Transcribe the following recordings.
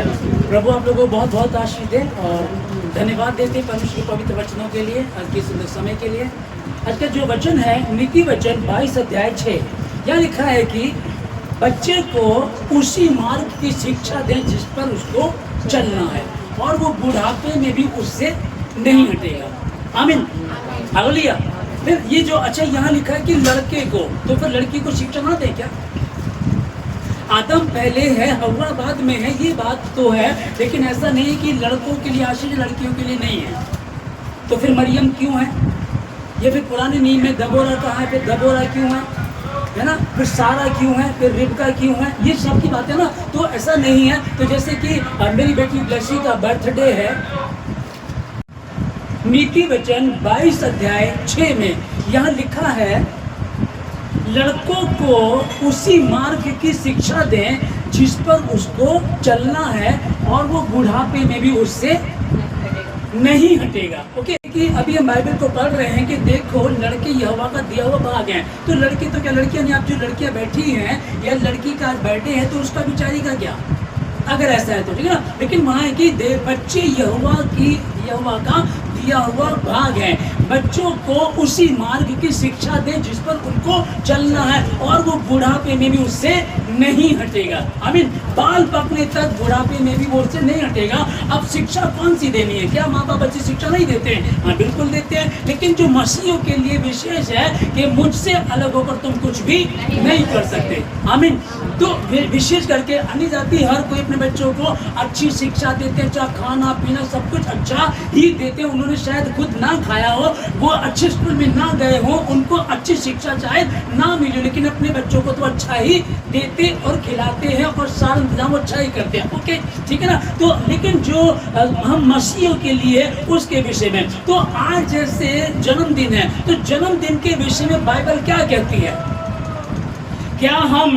प्रभु आप लोगों को बहुत बहुत आशीष दे और धन्यवाद देते हैं परमेश्वर के पवित्र वचनों के लिए, आज के सुंदर समय के लिए। आज का जो वचन है नीति वचन 22 अध्याय 6, यहाँ लिखा है कि बच्चे को उसी मार्ग की शिक्षा दें जिस पर उसको चलना है और वो बुढ़ापे में भी उससे नहीं हटेगा। आमीन, हालेलुया। फिर ये जो अच्छा यहाँ लिखा है कि लड़के को, तो फिर लड़की को शिक्षा ना दे क्या? आदम पहले है, हव्वा बाद में है, ये बात तो है, लेकिन ऐसा नहीं है कि लड़कों के लिए आशीष लड़कियों के लिए नहीं है। तो फिर मरियम क्यों है? ये फिर पुराने नियम में दबोरा कहाँ है, फिर दबोरा क्यों है ना? फिर सारा क्यों है, फिर रिबका क्यों है? ये सब की बातें ना, तो ऐसा नहीं है। तो जैसे कि मेरी बेटी ब्लेसी का बर्थडे है, नीति वचन 22 अध्याय 6 में यहाँ लिखा है लड़कों को उसी मार्ग की शिक्षा दें जिस पर उसको चलना है और वो बुढ़ापे में भी उससे नहीं हटेगा। ओके, कि अभी हम बाइबल को पढ़ रहे हैं कि देखो लड़के यहोवा का दिया हुआ भाग हैं। तो लड़के तो क्या, लड़कियां नहीं, आप जो लड़कियां बैठी हैं या लड़की का बर्थडे है तो उसका बेचारी का क्या, अगर ऐसा है तो ठीक है ना। लेकिन वहाँ है कि बच्चे यहोवा का दिया हुआ भाग है। बच्चों को उसी मार्ग की शिक्षा दें जिस पर उनको चलना है और वो बुढ़ापे में भी उससे नहीं हटेगा। आमीन, बाल पकने तक बुढ़ापे में भी वो उससे नहीं हटेगा। अब शिक्षा कौन सी देनी है? क्या माँ बाप अच्छी शिक्षा नहीं देते हैं? हाँ बिल्कुल देते हैं, लेकिन जो मसीहियों के लिए विशेष है कि मुझसे अलग होकर तुम कुछ भी नहीं कर सकते। आमीन, तो विशेष करके अन्य जाति हर कोई अपने बच्चों को अच्छी शिक्षा देते हैं, चाहे खाना पीना सब कुछ अच्छा ही देते हैं। उन्होंने शायद खुद ना खाया हो, वो अच्छे स्कूल में ना गए हो, उनको अच्छी शिक्षा शायद ना मिले, लेकिन अपने बच्चों को तो अच्छा ही देते और खिलाते हैं और सारा इंतजाम अच्छा ही करते हैं। ओके, ठीक है ना। तो लेकिन जो हम मसीहियों के लिए उसके विषय में, तो आज जैसे जन्मदिन है तो जन्मदिन के विषय में बाइबल क्या कहती है? क्या हम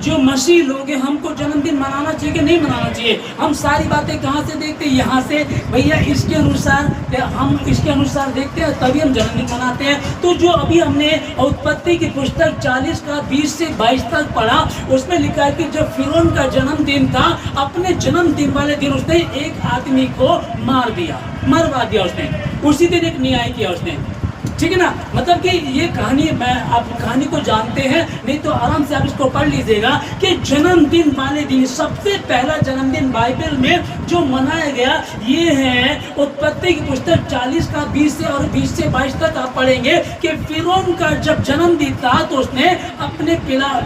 जो मसीह लोग हैं हमको जन्मदिन मनाना चाहिए कि नहीं मनाना चाहिए? हम सारी बातें कहाँ से देखते हैं? यहाँ से भैया इसके अनुसार, हम इसके अनुसार देखते हैं तभी हम जन्मदिन मनाते हैं। तो जो अभी हमने उत्पत्ति की पुस्तक 40 का 20 से 22 तक पढ़ा, उसमें लिखा है कि जब फिरौन का जन्मदिन था, अपने जन्मदिन वाले दिन उसने एक आदमी को मार दिया, मरवा दिया उसने, उसी दिन एक न्याय किया उसने, ठीक है ना। मतलब कि ये कहानी, मैं आप कहानी को जानते हैं, नहीं तो आराम से आप इसको पढ़ लीजिएगा कि जन्मदिन वाले दिन, सबसे पहला जन्मदिन बाइबल में जो मनाया गया ये है उत्पत्ति की पुस्तक 40 का 20 से और 20 से 22 तक आप पढ़ेंगे कि फिरौन का जब जन्मदिन था तो उसने अपने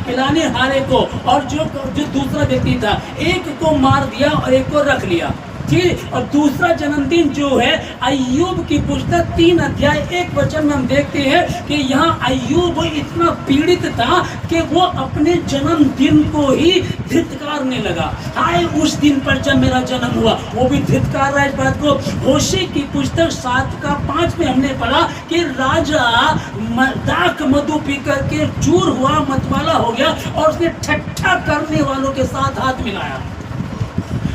पिलाने हारे को और जो दूसरा व्यक्ति था, एक को मार दिया और एक को रख लिया, ठीक। और दूसरा जन्मदिन जो है अय्यूब की पुस्तक 3 अध्याय 1 वचन में हम देखते हैं कि यहाँ अय्यूब इतना पीड़ित था कि वो अपने जन्मदिन को ही धिक्कारने लगा। हाय उस दिन पर जब मेरा जन्म हुआ, वो भी धिक्कार रहा है इस बात को। होशे की पुस्तक 7 का 5 में हमने पढ़ा कि राजा दाख मधु पी करके चूर हुआ, मतवाला हो गया और उसने ठट्ठा करने वालों के साथ हाथ मिलाया।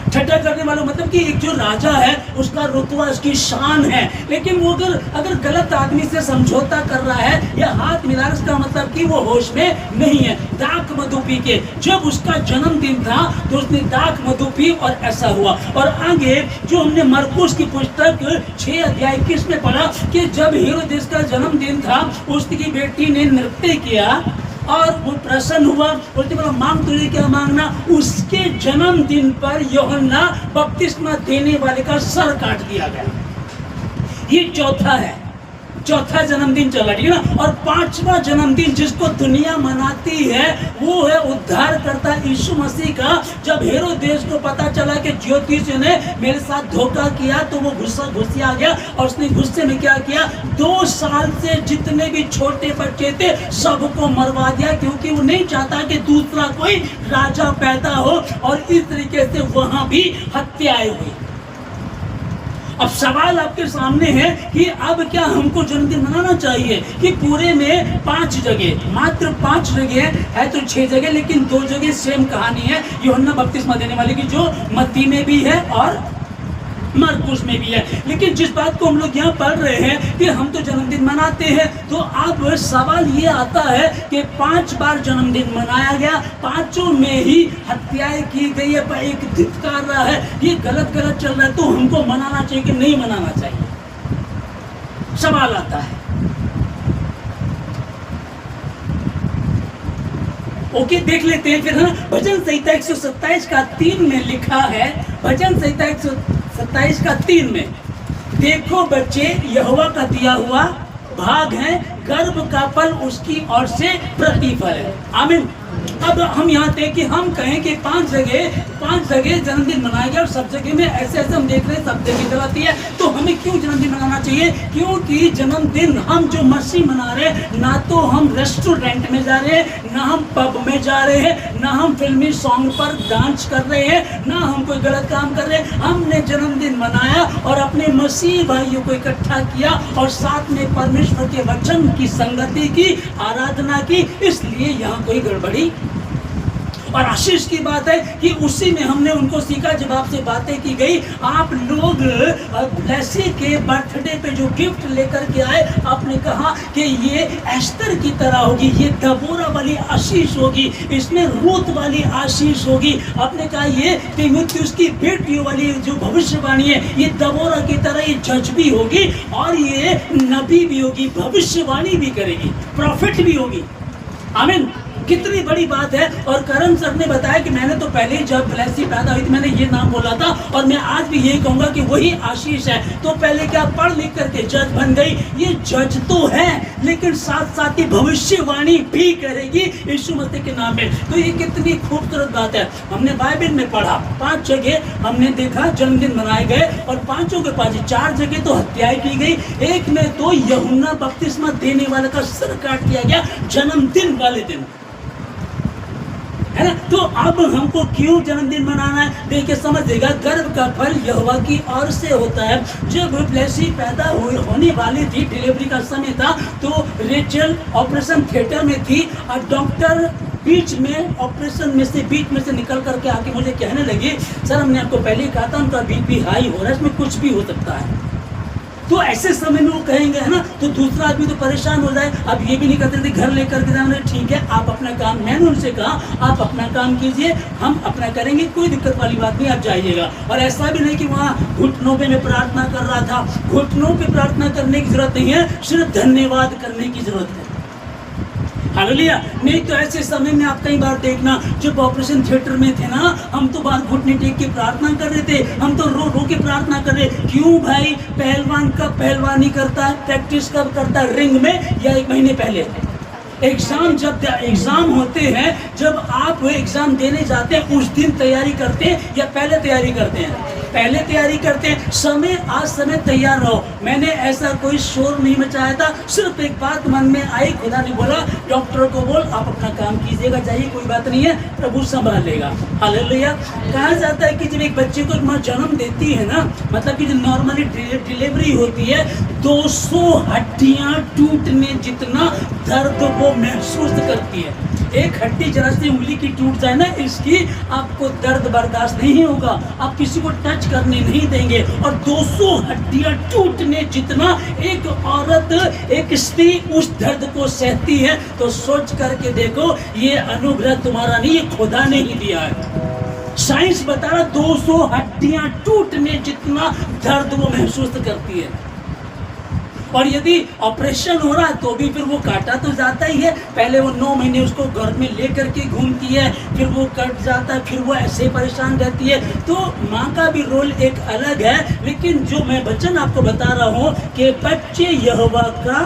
ठट्ठा करने वालों मतलब कि एक जो राजा है उसका रुतबा, उसकी शान है, लेकिन वो अगर गलत आदमी से समझौता कर रहा है या हाथ मिला रहा है, उसका मतलब कि वो होश में नहीं है। दाख मधु पी के जब उसका जन्मदिन था तो उसने दाख मधु पी और ऐसा हुआ। और आगे जो हमने मरकुस की पुस्तक 6 अध्याय 21 में पढ़ा कि जब हेरोदेस का जन्मदिन था, उसकी बेटी ने नृत्य किया और वो प्रसन्न हुआ, बोलते बोला मांग तुझे क्या मांगना। उसके जन्मदिन पर यूहन्ना बपतिस्मा देने वाले का सर काट दिया गया। ये चौथा जन्मदिन चला, ठीक है ना। और 5वां जन्मदिन जिसको दुनिया मनाती है वो है उद्धारकर्ता यीशु मसीह का। जब हेरोदेस को पता चला कि ज्योतिष ने मेरे साथ धोखा किया तो वो गुस्से आ गया और उसने गुस्से में क्या किया, 2 साल से जितने भी छोटे बच्चे थे सबको मरवा दिया, क्योंकि वो नहीं चाहता कि दूसरा कोई राजा पैदा हो। और इस तरीके से वहां भी हत्याएं हुई। अब सवाल आपके सामने है कि अब क्या हमको जन्मदिन मनाना चाहिए? कि पूरे में 5 जगह, मात्र 5 जगह है तो 6 जगह, लेकिन 2 जगह सेम कहानी है यूहन्ना बपतिस्मा देने वाले की, जो मत्ती में भी है और मरकुस में भी है। लेकिन जिस बात को हम लोग यहाँ पढ़ रहे हैं कि हम तो जन्मदिन मनाते हैं, तो अब सवाल ये आता है कि 5 बार जन्मदिन मनाया गया, 5 में ही हत्याएं की गई है, पर एक धिक्कार रहा है, ये गलत चल रहा है, तो हमको मनाना चाहिए कि नहीं मनाना चाहिए, सवाल आता है। ओके, देख लेते हैं फिर, है ना। भजन संहिता 127 का 3 में लिखा है, भजन संहिता 127 का 3 में, देखो बच्चे यहोवा का दिया हुआ भाग है, गर्भ का फल उसकी ओर से प्रतिफल है। आमीन। अब हम यहाँ थे कि हम कहें कि 5 जगह जन्मदिन मनाया गया और सब जगह में ऐसे हम देख रहे हैं, सब जगह गलती है, तो हमें क्यों जन्मदिन मनाना चाहिए? क्योंकि जन्मदिन हम जो मसीह मना रहे हैं, ना तो हम रेस्टोरेंट में जा रहे हैं, ना हम पब में जा रहे हैं, ना हम फिल्मी सॉन्ग पर डांस कर रहे हैं, ना हम कोई गलत काम कर रहे हैं। हमने जन्मदिन मनाया और अपने मसीह भाइयों को इकट्ठा किया और साथ में परमेश्वर के वचन की संगति की, आराधना की, इसलिए यहाँ कोई गड़बड़ी और आशीष की बात है कि उसी में हमने उनको सीखा, जब आपसे बातें की गई, आप लोग ब्लेसी के बर्थडे पे जो गिफ्ट लेकर के आए, आपने कहा कि ये एस्तर की तरह होगी, ये दबोरा वाली आशीष होगी, इसमें रूत वाली आशीष होगी। आपने कहा ये तीमुथियुस की बेटियों वाली जो भविष्यवाणी है, ये दबोरा की तरह ये जज भी होगी और ये नबी भी होगी, भविष्यवाणी भी करेगी, प्रॉफिट भी होगी। आमीन। कितनी बड़ी बात है। और करण सर ने बताया कि मैंने तो पहले ही जब ब्लेसी पैदा हुई थी मैंने ये नाम बोला था और मैं आज भी यही कहूंगा कि वही आशीष है। तो पहले क्या पढ़ लिख करके जज बन गई, ये जज तो है लेकिन साथ साथ ही भविष्यवाणी भी करेगी यीशु मसीह के नाम में। तो ये कितनी खूबसूरत बात है। हमने बाइबल में पढ़ा 5 जगह हमने देखा जन्मदिन मनाए गए और 5 के 5 4 जगह तो हत्याएं की गई, एक में तो यूहन्ना बपतिस्मा देने वाले का सिर काट दिया गया जन्मदिन वाले दिन, है ना। तो अब हमको क्यों जन्मदिन मनाना है? देखिए समझिएगा, गर्भ का फल यहोवा की ओर से होता है। जब ब्लेसी पैदा होने वाली थी, डिलीवरी का समय था, तो रेचल ऑपरेशन थिएटर में थी और डॉक्टर बीच में ऑपरेशन में से बीच में से निकल करके आके मुझे कहने लगी, सर हमने आपको पहले ही कहा था उनका बीपी हाई हो रहा है, इसमें कुछ भी हो सकता है। तो ऐसे समय में वो कहेंगे, है ना, तो दूसरा आदमी तो परेशान हो जाए। अब ये भी नहीं कहते थे घर लेकर के जाना, ठीक है आप अपना काम, मैंने उनसे कहा आप अपना काम कीजिए, हम अपना करेंगे, कोई दिक्कत वाली बात नहीं, आप जाइएगा। और ऐसा भी नहीं कि वहाँ घुटनों पे मैं प्रार्थना कर रहा था, घुटनों पे प्रार्थना करने की जरूरत नहीं है, सिर्फ धन्यवाद करने की जरूरत है। हालेलुया। नहीं तो ऐसे समय में आप कई बार देखना, जब ऑपरेशन थिएटर में थे ना, हम तो बाहर घुटने टेक के प्रार्थना कर रहे थे, हम तो रो रो के प्रार्थना कर रहे। क्यों भाई? पहलवान कब पहलवानी करता है, प्रैक्टिस कब करता है? रिंग में या 1 महीने पहले। एग्जाम जब एग्जाम होते हैं, जब आप एग्जाम देने जाते हैं उस दिन तैयारी करते हैं या पहले तैयारी करते हैं? पहले तैयारी करते हैं। समय तैयार रहो। मैंने ऐसा कोई शोर नहीं मचाया था, सिर्फ एक बात मन में आई, खुदा ने बोला डॉक्टर को बोल आप अपना काम कीजिएगा, जाइए, कोई बात नहीं है, प्रभु संभाल लेगा। हालेलुया। कहा जाता है कि जब एक बच्चे को माँ जन्म देती है ना, मतलब कि जो नॉर्मली डिलीवरी होती है, 200 हड्डियां टूटने जितना दर्द वो महसूस करती है। एक हड्डी जरा सी उंगली की टूट जाए ना, इसकी आपको दर्द बर्दाश्त नहीं होगा, आप किसी को टच करने नहीं देंगे। और 200 हड्डियां टूटने जितना एक औरत, एक स्त्री उस दर्द को सहती है, तो सोच करके देखो, ये अनुग्रह तुम्हारा नहीं, ये खुदा ने ही दिया है। साइंस बता रहा 200 हड्डियां टूटने जितना दर्द वो महसूस करती है। और यदि ऑपरेशन हो रहा है तो भी फिर वो काटा तो जाता ही है। पहले वो 9 महीने उसको घर में लेकर के घूमती है, फिर वो कट जाता है, फिर वो ऐसे परेशान रहती है। तो माँ का भी रोल एक अलग है। लेकिन जो मैं वचन आपको बता रहा हूँ कि बच्चे यहोवा का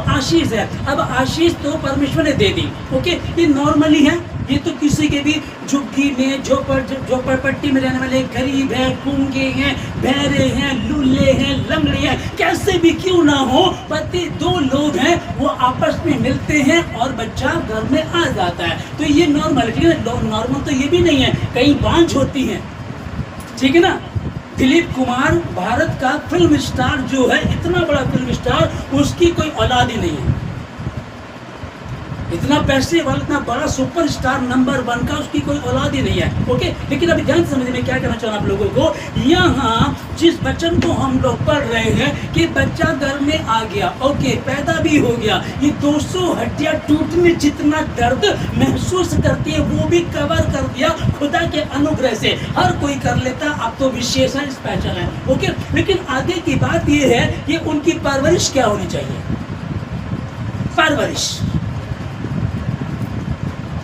आशीष है। अब आशीष तो परमेश्वर ने दे दी, ओके, ये नॉर्मली है, ये तो किसी के भी झुग्गी में, झोपड़पट्टी में रहने वाले गरीब हैं, गूंगे हैं, बहरे हैं, लूले हैं, लंगड़े हैं, कैसे भी क्यों ना हो, पति 2 लोग हैं, वो आपस में मिलते हैं और बच्चा घर में आ जाता है। तो ये नॉर्मल, ठीक है। नॉर्मल तो ये भी नहीं है, कहीं बांझ होती है, ठीक है ना। दिलीप कुमार भारत का फिल्म स्टार जो है, इतना बड़ा फिल्म स्टार, उसकी कोई औलाद ही नहीं है। इतना पैसे वाला, इतना बड़ा सुपरस्टार नंबर 1 का उसकी कोई औलाद ही नहीं है। ओके, लेकिन अभी ध्यान समझ में क्या कहना चाह रहा हूं आप लोगों को। यहाँ जिस वचन को हम लोग पढ़ रहे हैं कि बच्चा घर में आ गया, ओके, पैदा भी हो गया, ये 200 हड्डियां टूटने जितना दर्द महसूस करती है वो भी कवर कर दिया खुदा के अनुग्रह से। हर कोई कर लेता, अब तो विशेष है, स्पेशल है। ओके, लेकिन आगे की बात ये है कि उनकी परवरिश क्या होनी चाहिए। परवरिश,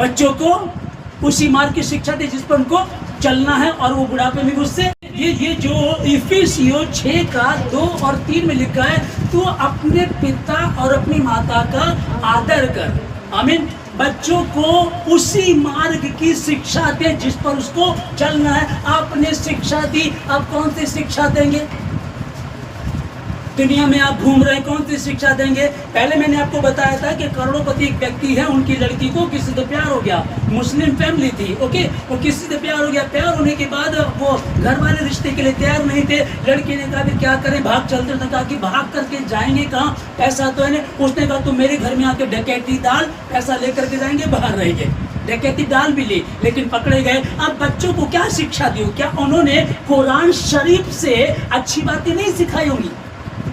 बच्चों को उसी मार्ग की शिक्षा दे जिस पर उनको चलना है, और वो बुढ़ापे में उससे ये जो इफिसियों 6 का 2 और 3 में लिखा है, तू अपने पिता और अपनी माता का आदर कर। आमीन। बच्चों को उसी मार्ग की शिक्षा दे जिस पर उसको चलना है। आपने शिक्षा दी, अब कौन सी शिक्षा देंगे? दुनिया में आप घूम रहे हैं, कौन सी शिक्षा देंगे? पहले मैंने आपको बताया था कि करोड़पति एक व्यक्ति है, उनकी लड़की को किसी से प्यार हो गया, मुस्लिम फैमिली थी। ओके, वो किसी से प्यार हो गया, प्यार होने के बाद वो घर वाले रिश्ते के लिए तैयार नहीं थे। लड़की ने कहा क्या करें, भाग चलते। उसने कहा कि भाग करके जाएंगे कहाँ, पैसा तो है नहीं। उसने कहा तुम मेरे घर में आके डकैती डाल, पैसा लेकर के जाएंगे, बाहर रहेंगे। डकैती डाल भी ली, लेकिन पकड़े गए। अब बच्चों को क्या शिक्षा दी? क्या उन्होंने कुरान शरीफ से अच्छी बातें नहीं सिखाई होंगी?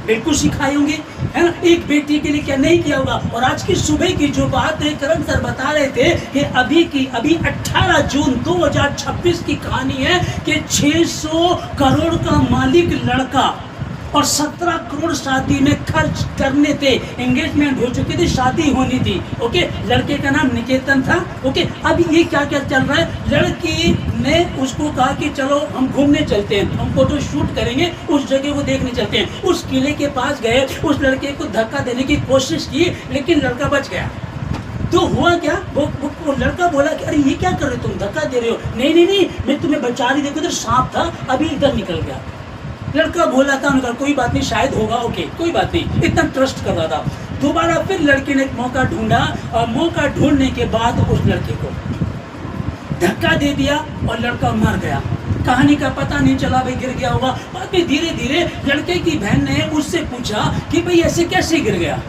बिल्कुल सिखाई होंगी, है ना। एक बेटी के लिए क्या नहीं किया होगा। और आज की सुबह की जो बात है, करण सर बता रहे थे कि अभी 18 जून 2026 की कहानी है कि 600 करोड़ का मालिक लड़का और 17 करोड़ शादी में खर्च करने थे। एंगेजमेंट हो चुकी थी, शादी होनी थी। ओके, लड़के का नाम निकेतन था। ओके, अब ये क्या क्या चल रहा है, लड़की ने उसको कहा कि चलो हम घूमने चलते हैं, हम फोटो शूट करेंगे, उस जगह को देखने चलते हैं। उस किले के पास गए, उस लड़के को धक्का देने की कोशिश की, लेकिन लड़का बच गया। तो हुआ क्या, वो लड़का बोला कि अरे ये क्या कर रहे हो, तुम धक्का दे रहे हो। नहीं, मैं तुम्हें बचा रही, देखो इधर सांप था, अभी इधर निकल गया। लड़का बोला था, उनका कोई बात नहीं, शायद होगा, ओके कोई बात नहीं, इतना ट्रस्ट कर रहा था। दोबारा फिर लड़के ने एक मौका ढूंढा, और मौका ढूंढने के बाद उस लड़के को धक्का दे दिया और लड़का मर गया। कहानी का पता नहीं चला, भाई गिर गया होगा। बाद में धीरे धीरे लड़के की बहन ने उससे पूछा कि भाई ऐसे कैसे गिर गया,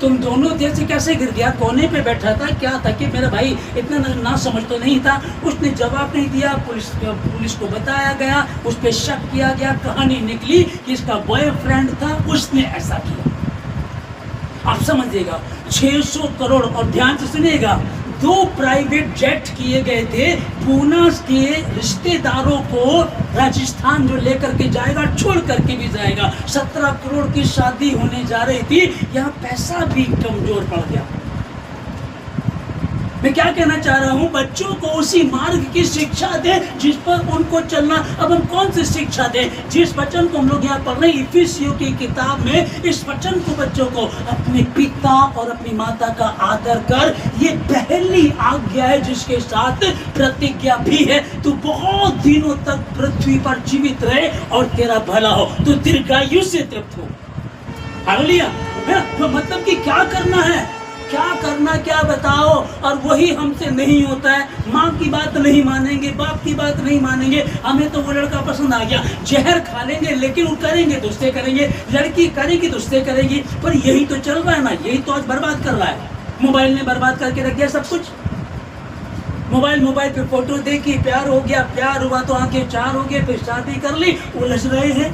तुम दोनों देर से कैसे गिर गया, कोने पे बैठा था, क्या था? कि मेरा भाई इतना ना समझ तो नहीं था। उसने जवाब नहीं दिया, पुलिस को बताया गया, उस पर शक किया गया, कहानी निकली कि इसका बॉयफ्रेंड था, उसने ऐसा किया। आप समझिएगा, 600 करोड़। और ध्यान से सुनिएगा, 2 प्राइवेट जेट किए गए थे, पूना के रिश्तेदारों को राजस्थान जो लेकर के जाएगा, छोड़ करके भी जाएगा। 17 करोड़ की शादी होने जा रही थी, यहाँ पैसा भी कमजोर पड़ गया। मैं क्या कहना चाह रहा हूँ, बच्चों को उसी मार्ग की शिक्षा दे जिस पर उनको चलना। अब हम कौन सी शिक्षा दें? जिस वचन को हम लोग यहाँ पढ़ रहे हैं इफिसियों की किताब में, इस वचन को बच्चों को अपने पिता और अपनी माता का आदर कर, ये पहली आज्ञा है जिसके साथ प्रतिज्ञा भी है। तू बहुत दिनों तक पृथ्वी पर जीवित रहे और तेरा भला हो, तू दीर्घायु से तृप्त हो। हालेलुया। तो मतलब कि क्या करना है, क्या करना, क्या बताओ। और वही हमसे नहीं होता है। माँ की बात नहीं मानेंगे, बाप की बात नहीं मानेंगे। हमें तो वो लड़का पसंद आ गया, जहर खा लेंगे, लेकिन वो करेंगे तो उससे करेंगे, लड़की करेगी तो उससे करेगी। पर यही तो चल रहा है ना, यही तो आज बर्बाद कर रहा है। मोबाइल ने बर्बाद करके रख दिया सब कुछ। मोबाइल पे फोटो देखी, प्यार हो गया, प्यार हुआ तो आंखें 4 हो गए, फिर शादी कर ली, उलझ रहे हैं।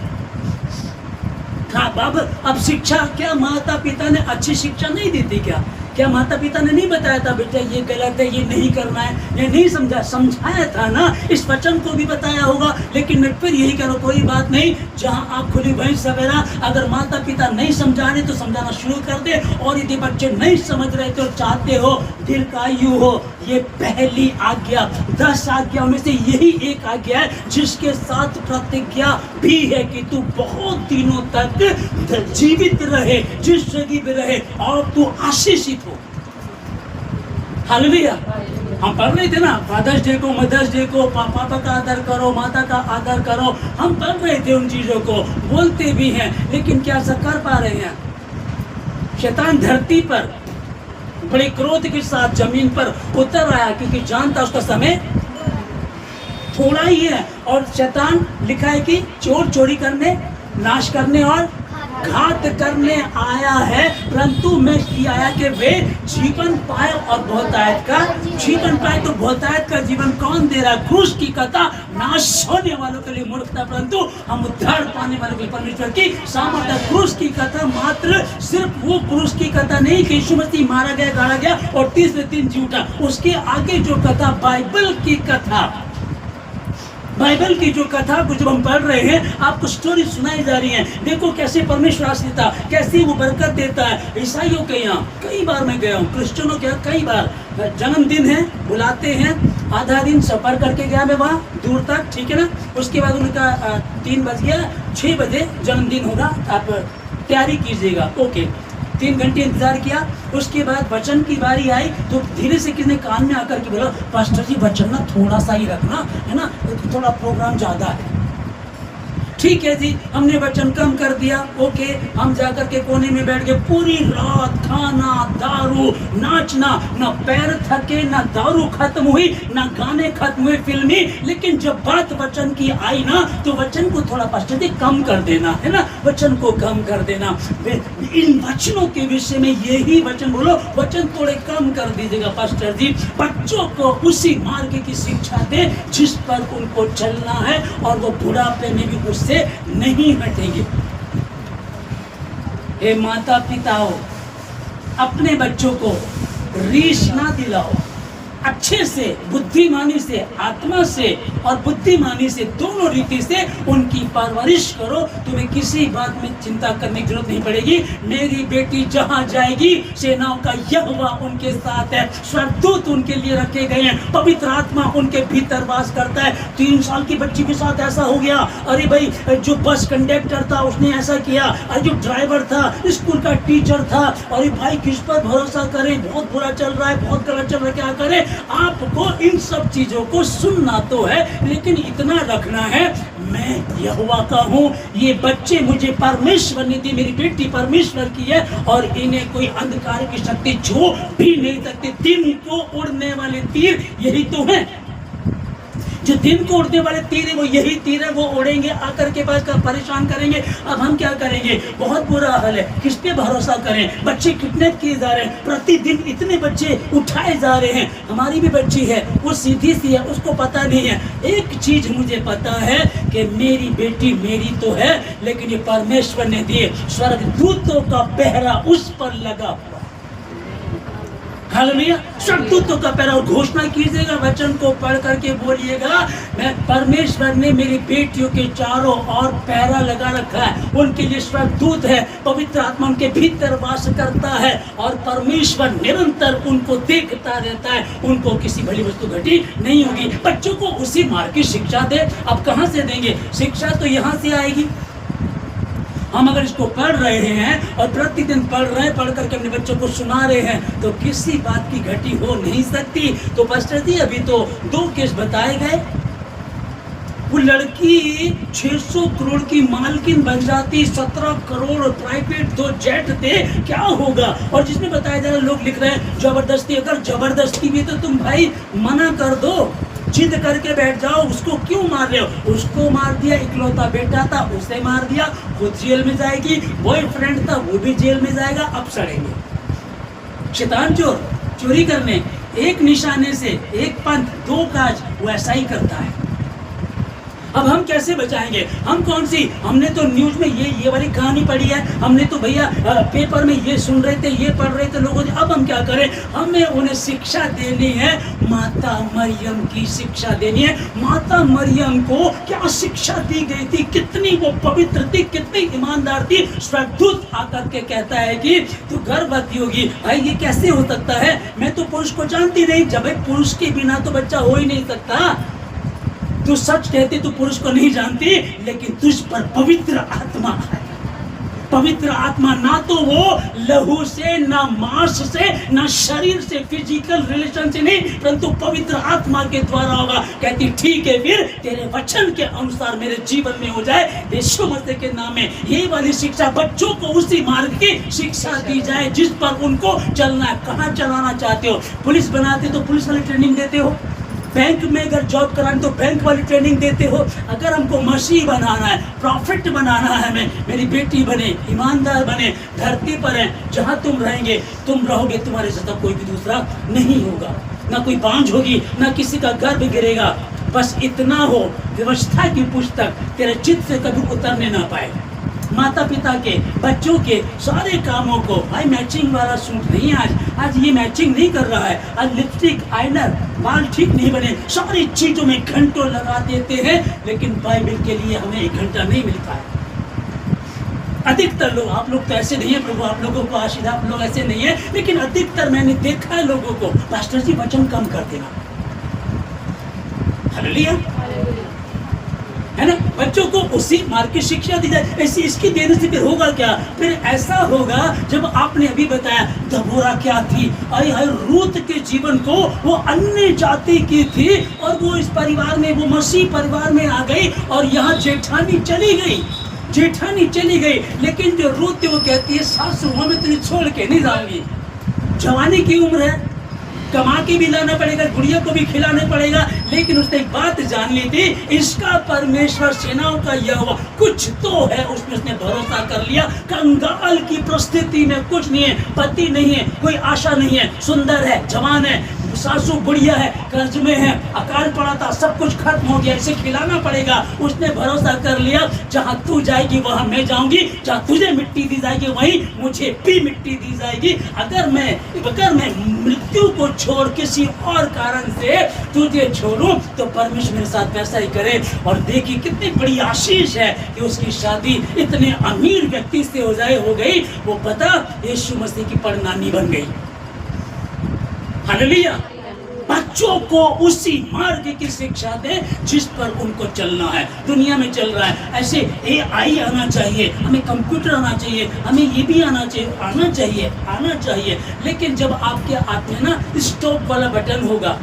हाँ बाबा, अब शिक्षा क्या माता पिता ने अच्छी शिक्षा नहीं दी थी क्या? क्या माता पिता ने नहीं बताया था बेटा ये गलत है, ये नहीं करना है? ये नहीं समझाया था ना। इस वचन को भी बताया होगा, लेकिन मैं फिर यही करो, कोई बात नहीं, जहां आप खुली भैंस सवेरा, अगर माता पिता नहीं समझा रहे तो समझाना शुरू कर दे। और यदि बच्चे नहीं समझ रहे तो चाहते हो दीर्घायु हो, ये पहली आज्ञा, 10 आज्ञाओं में से यही एक आज्ञा है जिसके साथ प्रतिज्ञा भी है कि तू बहुत दिनों तक जीवित रहे, जिस जगह पे रहे, और तू आशीषित हो। हालेलुया। हम पढ़ रहे थे ना, फादर्स डे को, मदर्स डे को, पापा का आदर करो, माता का आदर करो। हम पढ़ रहे थे उन चीजों को, बोलते भी हैं, लेकिन क्या ऐसा कर पा रहे हैं? शैतान धरती पर बड़े क्रोध के साथ जमीन पर उतर आया, क्योंकि जानता उसका समय थोड़ा ही है। और शैतान लिखा है कि चोर चोरी करने, नाश करने और घात करने आया है, परंतु मैं आया कि वे जीवन पाए और बहुतायत का जीवन पाए। तो बहुतायत का जीवन कौन दे रहा है? क्रूस की कथा नाश होने वालों के लिए मूर्खता, परंतु हम उद्धार पाने वालों के लिए परमेश्वर की सामर्थ्य। क्रूस की कथा मात्र सिर्फ वो क्रूस की कथा नहीं कि यीशु मसीह मारा गया, गाड़ा गया और तीसरे दिन जी उठा। उसके आगे जो कथा बाइबल की कथा, बाइबल की जो कथा को जब हम पढ़ रहे हैं, आपको स्टोरी सुनाई जा रही है। देखो कैसे परमेश्वर आशीष देता, कैसे वो बरकत देता है। ईसाइयों के यहाँ कई बार मैं गया हूँ, क्रिश्चियनों के यहाँ कई बार जन्मदिन है, बुलाते हैं, आधा दिन सफर करके गया मैं वहाँ दूर तक, ठीक है ना। उसके बाद उनका 3 बज गया, 6 बजे जन्मदिन होगा, आप तैयारी कीजिएगा। ओके, 3 घंटे इंतजार किया। उसके बाद वचन की बारी आई तो धीरे से किसी ने कान में आकर के बोला, पास्टर जी वचन ना थोड़ा सा ही रखना है ना, थोड़ा प्रोग्राम ज्यादा है। ठीक है जी, हमने वचन कम कर दिया। ओके, हम जाकर के कोने में बैठ गए। पूरी रात खाना, दारू, नाचना, ना पैर थके, ना दारू खत्म हुई, ना गाने खत्म हुए फिल्मी। लेकिन जब बात वचन की आई ना, तो वचन को थोड़ा पास्टर जी कम कर देना है ना, वचन को कम कर देना। इन वचनों के विषय में यही वचन बोलो, वचन थोड़े कम कर दीजिएगा पास्टर जी। बच्चों को उसी मार्ग की शिक्षा दे जिस पर उनको चलना है, और वो बुढ़ापे में भी उससे नहीं हटेंगे। हे माता पिताओं, अपने बच्चों को रीस ना दिलाओ, अच्छे से, बुद्धिमानी से, आत्मा से और बुद्धिमानी से, दोनों रीति से उनकी परवरिश करो। तुम्हें किसी बात में चिंता करने की जरूरत नहीं पड़ेगी। मेरी बेटी जहां जाएगी, सेनाओं का यहोवा उनके साथ है, स्वर्गदूत उनके लिए रखे गए हैं, पवित्र आत्मा उनके भीतर वास करता है। 3 साल की बच्ची के साथ ऐसा हो गया। अरे भाई, जो बस कंडक्टर था उसने ऐसा किया, अरे जो ड्राइवर था, स्कूल का टीचर था। अरे भाई, किस पर भरोसा करें, बहुत बुरा चल रहा है, बहुत गलत चल रहा है, क्या करें। आपको इन सब चीजों को सुनना तो है, लेकिन इतना रखना है, मैं यहोवा का हूं। ये बच्चे मुझे परमेश्वर ने दी, मेरी बेटी परमेश्वर की है, और इन्हें कोई अंधकार की शक्ति छू भी नहीं सकती। दिन को उड़ने वाले तीर यही तो है, जो दिन को उड़ने वाले तीर है वो यही तीर है, वो उड़ेंगे, आकर के पास का परेशान करेंगे। अब हम क्या करेंगे? बहुत बुरा हाल है, किस पे भरोसा करें? बच्चे किडनैप किए जा रहे हैं, प्रतिदिन इतने बच्चे उठाए जा रहे हैं। हमारी भी बच्ची है, वो सीधी सी है, उसको पता नहीं है। एक चीज मुझे पता है कि मेरी बेटी मेरी तो है, लेकिन ये परमेश्वर ने दिए, स्वर्गदूतों का पहरा उस पर लगा हुआ। हालेलुया, स्वर्गदूतों का पहरा। और घोषणा कीजिएगा, वचन को पढ़ करके बोलिएगा, मैं परमेश्वर ने मेरी बेटियों के चारों ओर पहरा लगा रखा है, उनके लिए स्वर्गदूत है, पवित्र आत्मा उनके भीतर वास करता है, और परमेश्वर निरंतर उनको देखता रहता है, उनको किसी भली वस्तु घटी नहीं होगी। बच्चों को उसी मार्ग की शिक्षा दे। अब कहां से देंगे? शिक्षा तो यहां से आएगी। हम अगर इसको पढ़ रहे हैं और प्रतिदिन पढ़ रहे हैं, पढ़ करके अपने बच्चों को सुना रहे हैं, तो किसी बात की घटी हो नहीं सकती। तो पास्टर जी, अभी तो 2 केस बताए गए। वो लड़की 600 करोड़ की मालकिन बन जाती, 17 करोड़ प्राइवेट 2 जेट थे, क्या होगा? और जिसमें बताया जा रहा है, लोग लिख रहे हैं जबरदस्ती। अगर जबरदस्ती भी तो तुम भाई मना कर दो, जिद करके बैठ जाओ। उसको क्यों मार रहे हो? उसको मार दिया, इकलौता बेटा था उसे मार दिया, खुद जेल में जाएगी, बॉयफ्रेंड था वो भी जेल में जाएगा, अब सड़ेंगे। शैतान चोर चोरी करने, एक निशाने से, एक पंथ 2 काज, वो ऐसा ही करता है। अब हम कैसे बचाएंगे? हम कौन सी, हमने तो न्यूज में ये वाली कहानी पढ़ी है, हमने तो भैया पेपर में ये सुन रहे थे, ये पढ़ रहे थे लोगों ने। अब हम क्या करें? हमें उन्हें शिक्षा देनी है, माता मरियम की शिक्षा देनी है। माता मरियम को क्या शिक्षा दी गई थी, कितनी वो पवित्र थी, कितनी ईमानदार थी। स्वर्गदूत आकर के कहता है कि तू गर्भवती होगी। भाई, ये कैसे हो सकता है? मैं तो पुरुष को जानती नहीं, जब पुरुष के बिना तो बच्चा हो ही नहीं सकता। तू सच कहती, तू पुरुष को नहीं जानती, लेकिन तुझ पर पवित्र आत्मा है। पवित्र आत्मा ना तो वो लहू से, ना मांस से, ना शरीर से, फिजिकल रिलेशन से नहीं, परंतु पवित्र आत्मा के द्वारा होगा। कहती ठीक है, फिर तेरे वचन के अनुसार मेरे जीवन में हो जाए, यीशु मसीह के नाम में। ये वाली शिक्षा बच्चों को उसी मार्ग की शिक्षा दी जाए जिस पर उनको चलना है। कहाँ चलाना चाहते हो? पुलिस बनाते तो पुलिस वाली ट्रेनिंग देते हो, बैंक में अगर जॉब करानी तो बैंक वाली ट्रेनिंग देते हो। अगर हमको मसीह बनाना है, प्रॉफिट बनाना है, हमें मेरी बेटी बने, ईमानदार बने, धरती पर है जहाँ तुम रहेंगे, तुम रहोगे, तुम्हारे से कोई भी दूसरा नहीं होगा, ना कोई बांझ होगी, ना किसी का गर्भ गिरेगा। बस इतना हो, व्यवस्था की पुस्तक तेरे चित्त से कभी उतरने ना पाए। माता पिता के, बच्चों के सारे कामों को, भाई मैचिंग वाला सूट नहीं, आज ये मैचिंग नहीं कर रहा है, आज लिपस्टिक, आईलाइनर, बाल ठीक नहीं बने, सारी चीजों में घंटों लगा देते हैं, लेकिन बाइबल के लिए हमें 1 घंटा नहीं मिलता है। अधिकतर लोग, आप लोग तो ऐसे नहीं है, प्रभु आप लोगों को आशीष, आप लोग ऐसे नहीं है, लेकिन अधिकतर मैंने देखा है लोगों को, पास्टर जी वचन कम कर देना, हालेलुया, है ना। बच्चों को उसी मार्ग की शिक्षा दी जाए, ऐसी इसकी देने से फिर होगा क्या? फिर ऐसा होगा जब आपने अभी बताया दबोरा क्या थी, आई हाय रूत के जीवन को, वो अन्य जाति की थी और वो इस परिवार में, वो मसीह परिवार में आ गई और यहाँ जेठानी चली गई, जेठानी चली गई। लेकिन जो रूत थी वो कहती है सासू मैं तुझे छोड़ के नहीं जाऊंगी, जवानी की उम्र है, कमा के भी लाना पड़ेगा, गुड़िया को भी खिलाना पड़ेगा। लेकिन उसने एक बात जान ली थी, इसका परमेश्वर सेनाओं का यहोवा कुछ तो है, उसमें उसने भरोसा कर लिया। कंगाल की परिस्थिति में कुछ नहीं है, पति नहीं है, कोई आशा नहीं है, सुंदर है, जवान है, सासू बुढ़िया है, कर्ज में है, अकाल पड़ा था, सब कुछ खत्म हो गया, इसे खिलाना पड़ेगा। उसने भरोसा कर लिया, जहाँ तू जाएगी वहाँ मैं जाऊंगी, जहाँ तुझे मिट्टी दी जाएगी वहीं मुझे भी मिट्टी दी जाएगी। अगर मैं मृत्यु को छोड़ किसी और कारण से तुझे छोड़ूं तो परमेश्वर मेरे साथ वैसा ही करे। और देखिए कितनी बड़ी आशीष है कि उसकी शादी इतने अमीर व्यक्ति से हो गई, वो पता यीशु मसीह की परनानी बन गई। हालेलुया। बच्चों को उसी मार्ग की शिक्षा दें जिस पर उनको चलना है। दुनिया में चल रहा है ऐसे AI आना चाहिए, हमें कंप्यूटर आना चाहिए, हमें ये भी आना चाहिए। लेकिन जब आपके हाथ में ना स्टॉप वाला बटन होगा,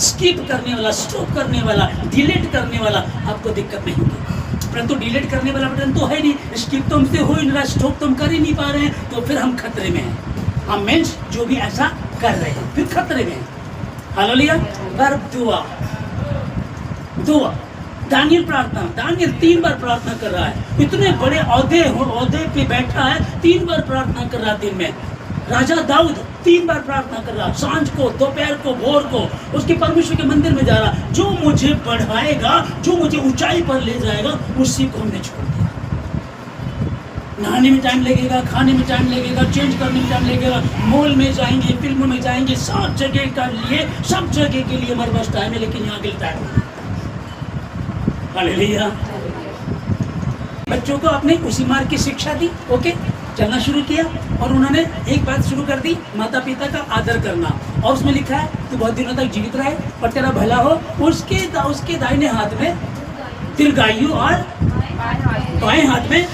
स्किप करने वाला, स्टॉप करने वाला, डिलीट करने वाला, आपको दिक्कत नहीं होगी। परंतु डिलीट करने वाला बटन तो है नहीं, स्किप तो हमसे हो ही नहीं रहा, स्टॉप तो हम कर ही नहीं पा रहे हैं, तो फिर हम खतरे में हैं। हम मीन्स जो भी ऐसा कर रहे हैं फिर खतरे में हैं। हालेलुया। पर दुआ दानियल प्रार्थना, 3 बार प्रार्थना कर रहा है, इतने बड़े औहदे पे बैठा है, 3 बार प्रार्थना कर रहा है दिन में। राजा दाऊद 3 बार प्रार्थना कर रहा, सांझ को, दोपहर को, भोर को, उसके परमेश्वर के मंदिर में जा रहा। जो मुझे बढ़ाएगा, जो मुझे ऊंचाई पर ले जाएगा, उसी को हमने छोड़ दिया। नहाने में टाइम लगेगा, खाने में टाइम लगेगा, चेंज करने में टाइम लगेगा, मॉल में जाएंगे, फिल्मों में जाएंगे, सब जगह के लिए हमारे पास टाइम है, लेकिन यहाँ के लिए टाइम नहीं। हालेलुया। बच्चों को आपने उसी मार्ग की शिक्षा दी, ओके, चलना शुरू किया और उन्होंने एक बात शुरू कर दी, माता पिता का आदर करना। और उसमें लिखा है तू बहुत दिनों तक जीवित रहे और तेरा भला हो। उसके दाहिने हाथ में दीर्घायु और बाएं हाथ में,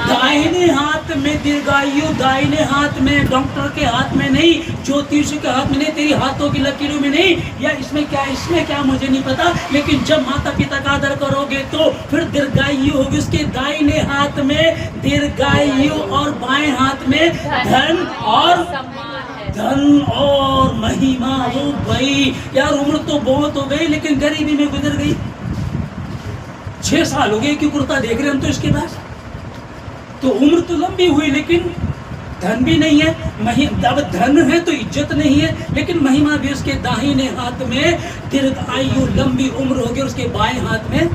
दाहिने हाथ में दीर्घायु, दाहिने हाथ में, डॉक्टर के हाथ में नहीं, ज्योतिषी के हाथ में नहीं, तेरी हाथों की लकीरों में नहीं, या इसमें क्या मुझे नहीं पता। लेकिन जब माता पिता का आदर करोगे तो फिर दीर्घायु होगी। उसके दाहिने हाथ में दीर्घायु और बाएं हाथ में धन और महिमा हो गई। यार उम्र तो बहुत हो गई, लेकिन गरीबी में गुजर गई। 6 साल हो गए कि कुर्ता देख रहे हम तो इसके पास, तो उम्र तो लंबी हुई लेकिन धन भी नहीं है। अब धन है तो इज्जत नहीं है, लेकिन महिमा भी उसके दाहिने हाथ में, दीर्घायु लंबी उम्र होगी। उसके बाएं हाथ में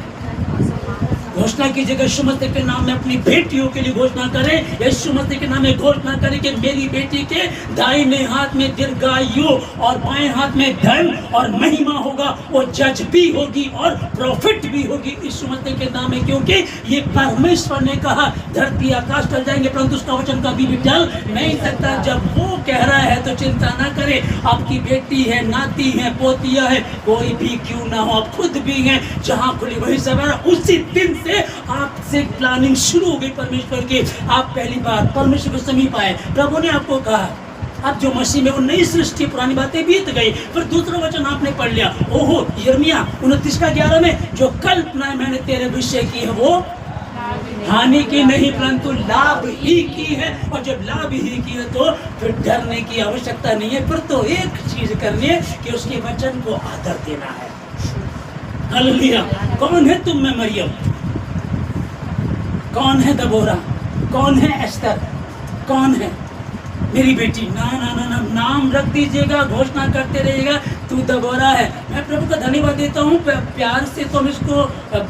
घोषणा कीजिएगा, यीशु मसीह के नाम में अपनी बेटियों के लिए घोषणा करें, यीशु मसीह के नाम में घोषणा करें कि मेरी बेटी के दाहिने हाथ में दीर्घायु और बाएं हाथ में धन और महिमा होगा। वो जज भी होगी और प्रॉफिट भी होगी यीशु मसीह के नाम में, क्योंकि ये परमेश्वर ने कहा धरती आकाश टल जाएंगे परंतु उसका वचन कभी भी टल नहीं सकता। जब वो कह रहा है तो चिंता ना करें। आपकी बेटी है, नाती है, पोतिया है, कोई भी क्यों ना हो, आप खुद भी हैं, जहाँ खुली वही सवेरा। उसी दिन से आपसे प्लानिंग शुरू हो गई परमेश्वर की। आप पहली बार परमेश्वर के समीप आए, प्रभु ने आपको कहा अब जो मसीह में वो नई सृष्टि, पुरानी बातें बीत गई। फिर दूसरा वचन आपने पढ़ लिया, ओहो यिर्मयाह 29:11 में, जो कल्पना मैंने तेरे विषय की है वो हानि की नहीं परंतु लाभ ही की है। और जब लाभ ही की है तो फिर डरने की आवश्यकता नहीं है। फिर तो एक चीज करनी है कि उसके वचन को आदर देना है। हालेलुया। कौन है तुम में मरियम, कौन है दबोरा, कौन है एस्तर, कौन है मेरी बेटी? ना ना ना ना, नाम रख दीजिएगा, घोषणा करते रहिएगा तू दबोरा है। मैं प्रभु का धन्यवाद देता हूँ। प्यार से तो हम इसको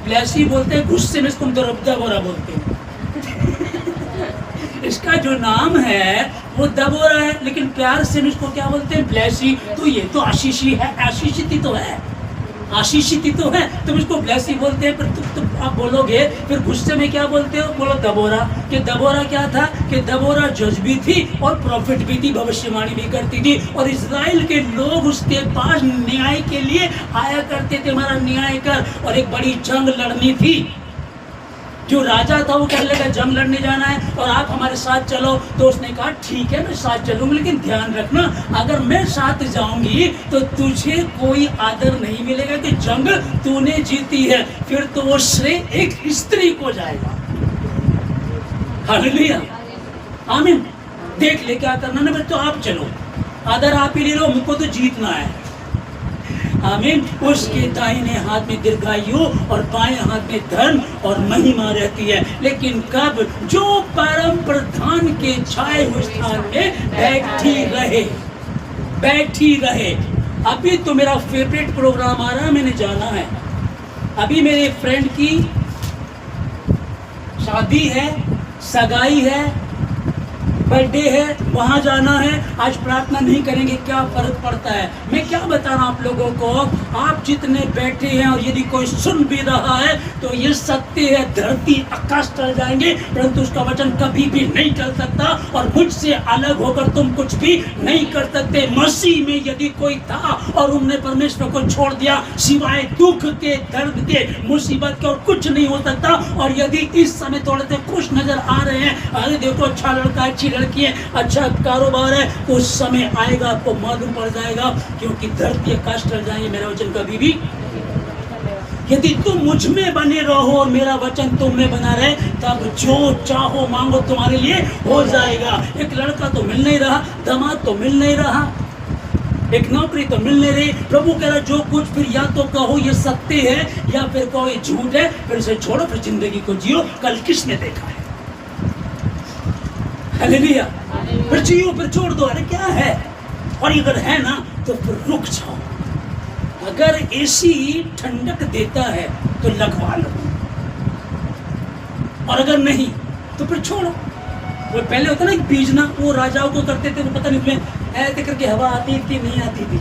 ब्लेसी बोलते हैं, गुस्से में इसको हम दबोरा बोलते हैं। इसका जो नाम है वो दबोरा है, लेकिन प्यार से हम इसको क्या बोलते हैं? ब्लेसी। तो ये तो आशीषी है, आशीषित ही तो है, आशीषित ही तो है। तुम इसको ब्लेसी बोलते हैं, पर तुम आप बोलोगे फिर गुस्से में क्या बोलते हो? बोलो दबोरा। कि दबोरा क्या था? कि दबोरा जज भी थी और प्रॉफिट भी थी, भविष्यवाणी भी करती थी। और इजराइल के लोग उसके पास न्याय के लिए आया करते थे, हमारा न्याय कर। और एक बड़ी जंग लड़नी थी। जो राजा था वो कह लेगा जंग लड़ने जाना है और आप हमारे साथ चलो। तो उसने कहा ठीक है मैं साथ चलूंगी, लेकिन ध्यान रखना अगर मैं साथ जाऊंगी तो तुझे कोई आदर नहीं मिलेगा कि जंग तूने जीती है। फिर तो वो श्रेय एक स्त्री को जाएगा। हालेलुया, आमीन। देख ले क्या करना ना, तो आप चलो, आदर आप ही ले लो, मुझको तो जीतना है। आमीन। उसके दाहिने हाथ में दीर्घायु और बाएं हाथ में धर्म और महिमा रहती है। लेकिन कब? जो परम प्रधान के छाए हुए स्थान में बैठी रहे, बैठी रहे। अभी तो मेरा फेवरेट प्रोग्राम आ रहा है, मैंने जाना है। अभी मेरे फ्रेंड की शादी है, सगाई है, बर्थडे है, वहां जाना है। आज प्रार्थना नहीं करेंगे, क्या फर्क पड़ता है? मैं क्या बता रहा हूं आप लोगों को, आप जितने बैठे हैं और यदि कोई सुन भी रहा है तो ये सत्य है, धरती आकाश टल जाएंगे परंतु उसका वचन कभी भी नहीं टल सकता। और मुझसे अलग होकर तुम कुछ भी नहीं कर सकते। मसीह में यदि कोई था और उन्होंने परमेश्वर को छोड़ दिया, सिवाय दुख के, दर्द के, मुसीबत के और कुछ नहीं हो सकता। और यदि इस समय थोड़े से खुश नजर आ रहे हैं, अरे देखो अच्छा लड़का, अच्छी लड़की है, अच्छा कारोबार है, उस समय आएगा आपको मालूम पड़ जाएगा, क्योंकि धरती आकाश टल जाएंगे, मेरा वचन कभी भी। यदि तुम मुझ में बने रहो और मेरा वचन तुम में बना रहे, तब जो चाहो मांगो तुम्हारे लिए हो जाएगा। एक लड़का तो मिल नहीं रहा, दामाद तो मिल नहीं रहा, एक नौकरी तो मिल नहीं रही। प्रभु कह रहा जो कुछ फिर या तो कहो ये सत्य है या फिर कहो ये झूठ है, फिर इसे छोड़ो, फिर जिंदगी को जियो। कल किसने देखा है? हालेलुया। फिर जियो, फिर छोड़ दो, अरे क्या है? और अगर है ना तो फिर रुक जाओ। अगर एसी ठंडक देता है तो लगवा लो, और अगर नहीं तो फिर छोड़ो। वो पहले होता ना बीजना, वो राजाओं को करते थे, वो पता नहीं उसमें ऐसे करके हवा आती थी नहीं आती थी।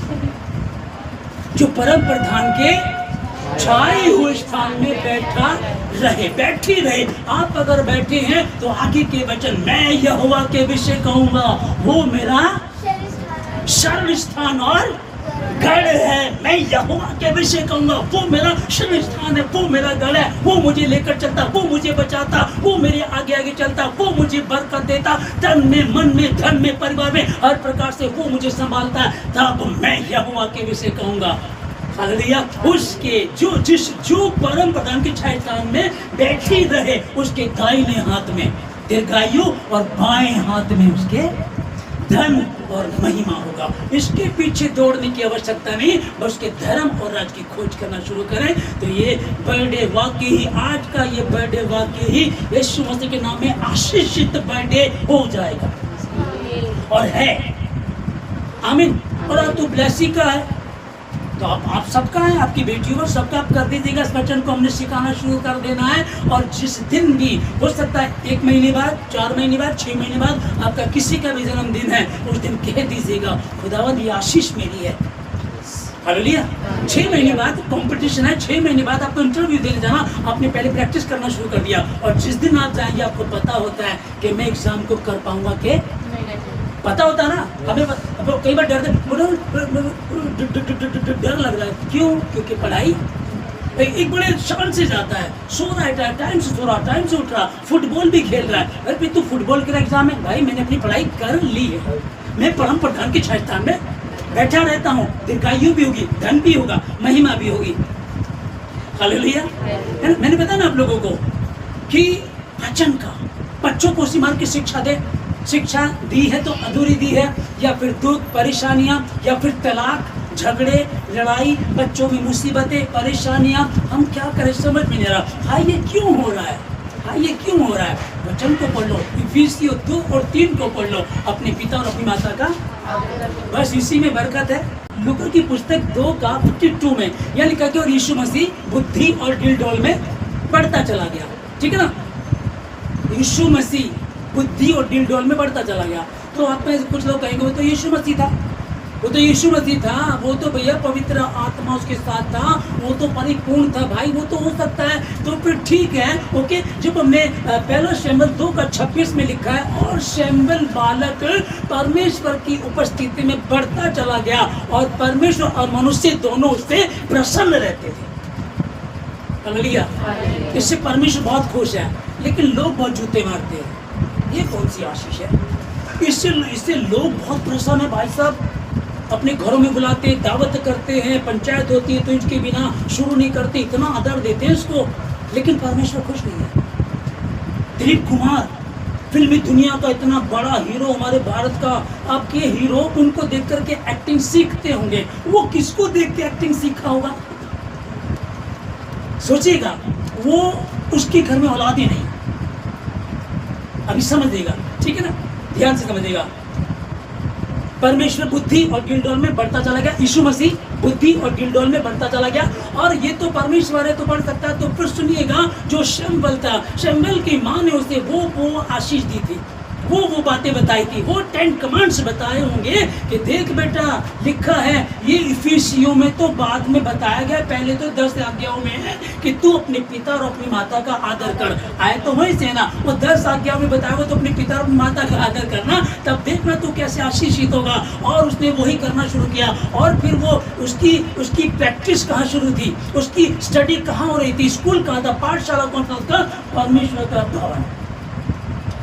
जो परम प्रधान के छाए हुए स्थान में बैठा रहे, बैठी रहे। आप अगर बैठे हैं तो आगे के वचन, मैं यहोवा के विषय कहूंगा, वो मेरा शरण स्थान और गढ़ है। मैं यहोवा के विषय कहूंगा, वो मेरा शरण स्थान है, वो मेरा गढ़ है। वो मुझे लेकर चलता, वो मुझे बचाता, वो मेरे आगे आगे चलता, वो मुझे बरकत देता, तन में, मन में, धन में, परिवार में, हर प्रकार से वो मुझे संभालता है। तब मैं यहोवा के विषय कहूंगा। हालेलुया। उसके जो परम प्रधान के छाया स्थान में बैठी रहे, उसके दाहिने हाथ में दीर्घायु और बाएं हाथ में उसके धर्म और महिमा होगा। इसके पीछे दौड़ने की आवश्यकता नहीं, बस उसके धर्म और राज की खोज करना शुरू करें। तो ये बर्थडे वाकई ही, आज का ये बर्थडे वाकई ही यीशु मसीह के नाम में आशीषित बर्थडे हो जाएगा और है। आमीन। और अब तो ब्लेसिंग का है, तो आप सबका है, आपकी बेटियों का सबका आप कर दीजिएगा। इस वचन को हमने सिखाना शुरू कर देना है। और जिस दिन भी हो सकता है 1 महीने बाद, 4 महीने बाद, 6 महीने बाद आपका किसी का भी जन्मदिन है, उस दिन कह दीजिएगा खुदावंद ये आशीष मेरी है। हालेलुया। 6 महीने बाद कंपटीशन है, 6 महीने बाद आपको इंटरव्यू देने जाना, आपने पहले प्रैक्टिस करना शुरू कर दिया। और जिस दिन आप जाएंगे आपको पता होता है कि मैं एग्जाम को कर पाऊंगा कि पता होता ना। हमें कई बार डर लग रहा है, क्यों? क्योंकि पढ़ाई एक बड़े शान से जाता है, सो रहा है, टाइम से सो रहा, टाइम से उठ रहा, फुटबॉल भी खेल रहा है। अरे तू फुटबॉल के एग्जाम है भाई, मैंने अपनी पढ़ाई कर ली है, मैं परम प्रधान के छाया स्थान में बैठा रहता हूँ, दीर्घायु भी होगी, धन भी होगा, महिमा भी होगी। हालेलुया। मैंने बताया ना आप लोगों को, कि वचन का बच्चों को उसी मार्ग की शिक्षा दे। शिक्षा दी है तो अधूरी दी है, या फिर दुख परेशानियां, या फिर तलाक, झगड़े, लड़ाई, बच्चों में मुसीबतें, परेशानियां, हम क्या करें समझ में नहीं आ रहा। हाँ ये क्यों हो रहा है, हाँ ये क्यों हो रहा है? वचन को पढ़ लो, इफिसियों 2 और 3 को पढ़ लो, अपने पिता और अपनी माता का, बस इसी में बरकत है। लूका की पुस्तक 2 का 52 में यह लिखा कि और यीशु मसीह बुद्धि और डिलडोल में बढ़ता चला गया। ठीक है ना, यीशु मसीह बुद्धि और डिलडोल में बढ़ता चला गया। तो आप में कुछ लोग कहेंगे वो तो यीशु मसीह था, वो तो यीशु मसीह था, वो तो भैया पवित्र आत्मा उसके साथ था, वो तो परिपूर्ण था। भाई वो तो हो सकता है, तो फिर ठीक है, ओके। जब हमने पहला शमूएल 2 का 26 में लिखा है, और शमूएल बालक परमेश्वर की उपस्थिति में बढ़ता चला गया और परमेश्वर और मनुष्य दोनों उससे प्रसन्न रहते थे। हालेलुया। इससे परमेश्वर बहुत खुश है, लेकिन लोग बहुत जूते मारते हैं। ये कौन सी आशीष है? इससे लोग बहुत प्रसन्न है। भाई साहब अपने घरों में बुलाते हैं, दावत करते हैं, पंचायत होती है तो इसके बिना शुरू नहीं करते, इतना आदर देते हैं इसको, लेकिन परमेश्वर खुश नहीं है। दिलीप कुमार फिल्मी दुनिया का इतना बड़ा हीरो, हमारे भारत का, आपके हीरो उनको देख करके एक्टिंग सीखते होंगे। वो किसको देख के एक्टिंग सीखा होगा? सोचिएगा, वो उसके घर में औलादे नहीं। अभी समझिएगा, ठीक है ना, ध्यान से समझिएगा। परमेश्वर बुद्धि और गिलडोल में बढ़ता चला गया, यीशु मसीह बुद्धि और गिलडोल में बढ़ता चला गया। और ये तो परमेश्वर है तो बढ़ सकता है। तो फिर सुनिएगा, जो शमूएल था, शमूएल की माँ ने उसे वो आशीष दी थी, वो बातें बताई थी, वो 10 कमांड्स बताए होंगे कि देख बेटा लिखा है। ये इफिसियों में तो बाद में बताया गया, पहले तो 10 आज्ञाओं में है कि तू अपने पिता और अपनी माता का आदर कर। आए तो वही से ना, वो 10 आज्ञाओं में बताया हुआ तो अपने पिता और अपनी माता का आदर करना, तब देखना तू कैसे आशीषित होगा। और उसने वही करना शुरू किया। और फिर वो उसकी प्रैक्टिस कहाँ शुरू थी, उसकी स्टडी कहाँ हो रही थी, स्कूल कहाँ था, पाठशाला कौन सा था? परमेश्वर का भवन।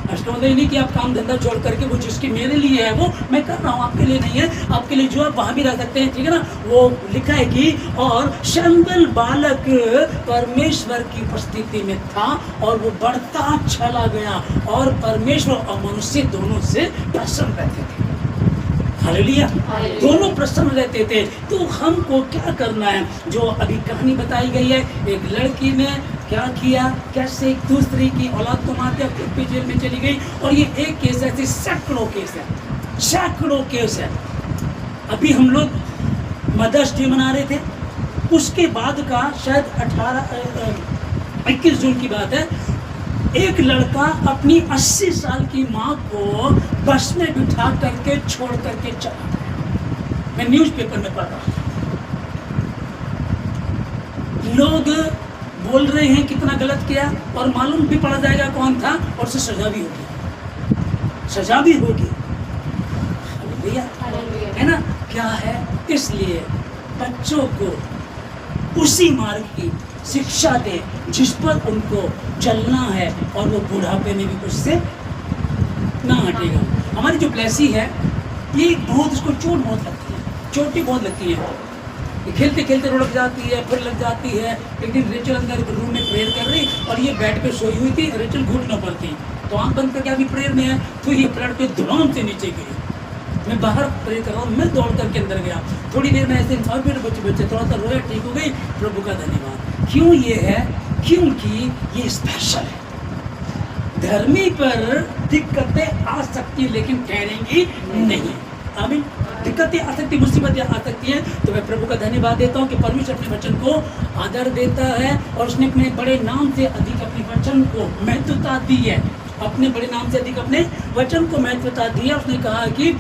इसका मतलब नहीं कि आप काम धंधा छोड़ करके वो जिसकी मेरे लिए है वो मैं कर रहा हूँ, आपके लिए नहीं है। आपके लिए जो आप वहाँ भी रह सकते हैं, ठीक है ना। वो लिखा है कि और शमूएल बालक परमेश्वर की उपस्थिति में था और वो बढ़ता चला गया और परमेश्वर और मनुष्य दोनों से प्रसन्न रहते थे। हालेलुया, दोनों प्रसन्न रहते थे। तो हमको क्या करना है? जो अभी कहानी बताई गई है, एक लड़की ने क्या किया, कैसे एक दूसरी की औलाद को मार दिया, खुद भी जेल में चली गई। और ये एक केस है, सैकड़ों केस है। अभी हम लोग मदर्स डे मना रहे थे, उसके बाद का शायद 21 जून की बात है, एक लड़का अपनी 80 साल की माँ को बस में बिठा करके छोड़ करके चला। मैं न्यूज़पेपर में पढ़ रहा हूँ, लोग बोल रहे हैं कितना गलत किया, और मालूम भी पड़ जाएगा कौन था, और उसे सजा भी होगी। भैया है ना, क्या है? इसलिए बच्चों को उसी मार्ग की शिक्षा दे जिस पर उनको चलना है, और वो बुढ़ापे में भी उससे ना हटेगा। हमारी जो ब्लेसी है, ये बहुत, इसको चोटें बहुत लगती है। खेलते खेलते लुढ़क जाती है, फिर लग जाती है। एक दिन रेचल अंदर रूम में प्रेयर कर रही और ये बेड पे सोई हुई थी। रेचल घुटनों पर थी, तो आंख बंद करके अभी प्रेयर में है, तो ये प्लेट पे धड़ाम से नीचे गिरी। मैं बाहर प्रेयर कर रहा हूँ, मैं दौड़ करके अंदर गया। थोड़ी देर में ऐसे बच्चे थोड़ा सा रोया, ठीक हो गई, प्रभु का धन्यवाद। क्यों ये है? क्योंकि ये स्पेशल है। धर्मी पर दिक्कतें आ सकती है, लेकिन ठहरेंगी नहीं। आमीन। दिक्कतें आ सकती, मुसीबतें आ सकती हैं, तो मैं प्रभु का धन्यवाद देता हूँ कि परमेश्वर अपने वचन को आदर देता है और उसने अपने बड़े नाम से अधिक अपने वचन को महत्वता दी है। अपने बड़े नाम से अधिक अपने वचन को महत्वता दी है। उसने कहा कि